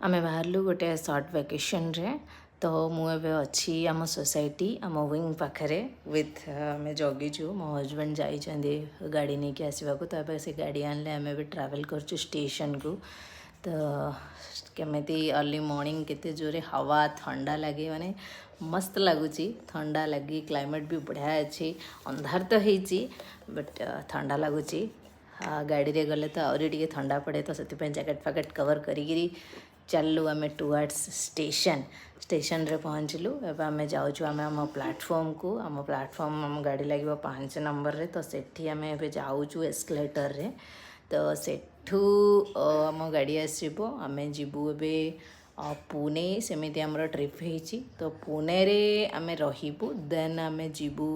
आमे बाहरलु गोटे shirt vacation रे तो मुझे अच्छी आम सोसाइटी आम विंग पाखे विथ आम जगिचु मो हजबैंड जाइए गाड़ी नहीं कि आसवा को तो से गाड़ी आनले आम भी ट्रावेल कर स्टेशन को तो केमी अर्ली मॉर्निंग केते जोरे हवा ठंडा लगे माने मस्त लगुच ठंडा लगी क्लाइमेट भी बढ़िया अच्छी अंधार तो होती बट ठंडा लगुच गाड़ी रे गले तो आहरी टे ठंडा पड़े तो से जैकेट फैकेट कवर करी चलू आम टुवर्ड्स स्टेशन रे पहुँचलु एवं आम जाऊँ आम प्लेटफॉर्म को आम प्लेटफॉर्म आम गाड़ी लगे 5 नंबर रे तो सेठी आम ए जाऊँ एस्केलेटर रे तो सेठू आम गाड़ी आसो आम जीवु ए पुणे सेमती आमर ट्रिप होती तो पुणे रे आम रहीबू देन आम जीवु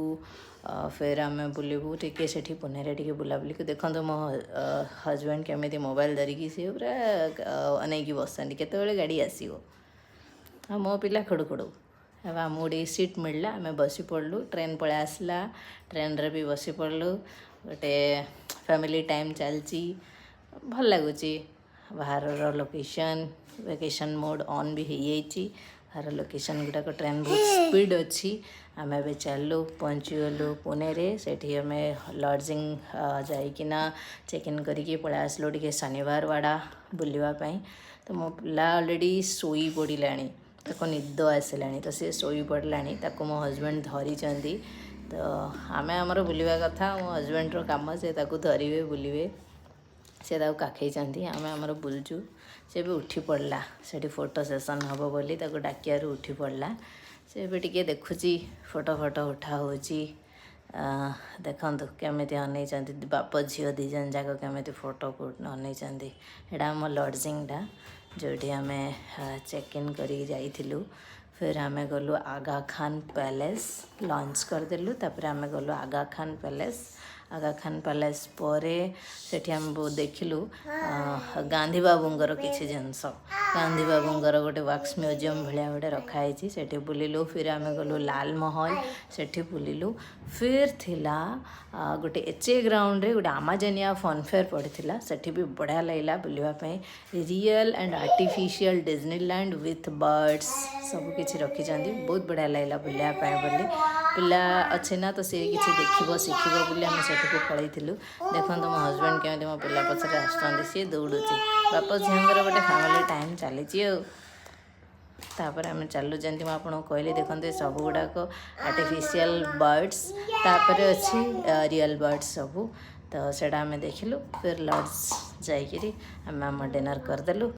फिर आम बुलबू टे से पुणे रे टे बुलाबुली को देखो मो हजबैंड केमी मोबाइल धरिकी सी पूरा अनेक बसती केत गाड़ी आसो हाँ मो पिला खड़ू खड़ू एवं आमको गोटे सीट मिलला आम बसी पड़लु ट्रेन पलि आसला ट्रेन रे भी बसी पड़लु गोटे फैमिली टाइम चलची भल लगुच बाहर लोकेशन वेकेशन मोड ऑन भी हो जाइए बाहर लोकेशन गुड़ाक ट्रेन बहुत स्पीड अच्छी आम ए चलू पहुँचीगलु पुणे रे सेठी आम लॉजिंग जाइकिना चेक इन करके पळा आसलु टिके शनिवार वाड़ा बुलवाई तो मो पिला ऑलरेडी सोई पड़ाणी ताको निद आसला तो सी सोई पड़ला मो हजबैंड धरी तो आम आमर बुलवा कथा मो हजबैंड काम से धरवे बुलवे से काखई आम आमर बुलचु से भी उठी पड़ला से फोटो सेसन हम बोली डाकियार उठी पड़ला से भी टिके देखुची फोटो फोटो उठा हो देखु केमी अन बाप झील दीजन जाक केमी फोटो अन यहाँ आम लॉजिंगटा जो आम चेक इन कर फिर आम गलु आगा खान पैलेस लंच करदेलु तापर आम गलु आगा खान पैलेस परे सेठी आम देखिलु गांधी बाबूंगर किसी जिनस गांधी बाबूंगर गोटे वैक्स म्यूजियम भाया गोटे रखाई से बुलिलु फिर आम गलु लाल महल से बुलिलु फिर थिला गोटे एचए ग्राउंड रे गोटे आमाजोनिया फनफेयर पड़ता से भी बढ़िया लगला बुलवाई real and artificial Disneyland with birds सब किसी रखी बहुत बढ़िया लगला बुलापाई बोली पिला अच्छे ना तो सी किसी देखो शिखब बोली आम से पलू देखो मो हजबैंड केमी मो पिला पचर आसुँच सी दौड़ू बाप झीर गोटे फैमिली टाइम चली तापर आम चलु जमी मुझे कहली देखते सब गुड़ाक आर्टिफिशियल बर्ड्स तापर अच्छी रियल बर्ड्स सब तो सेटा आम देखिलु फिर लॉज जाइए आम डिनर करदेलु।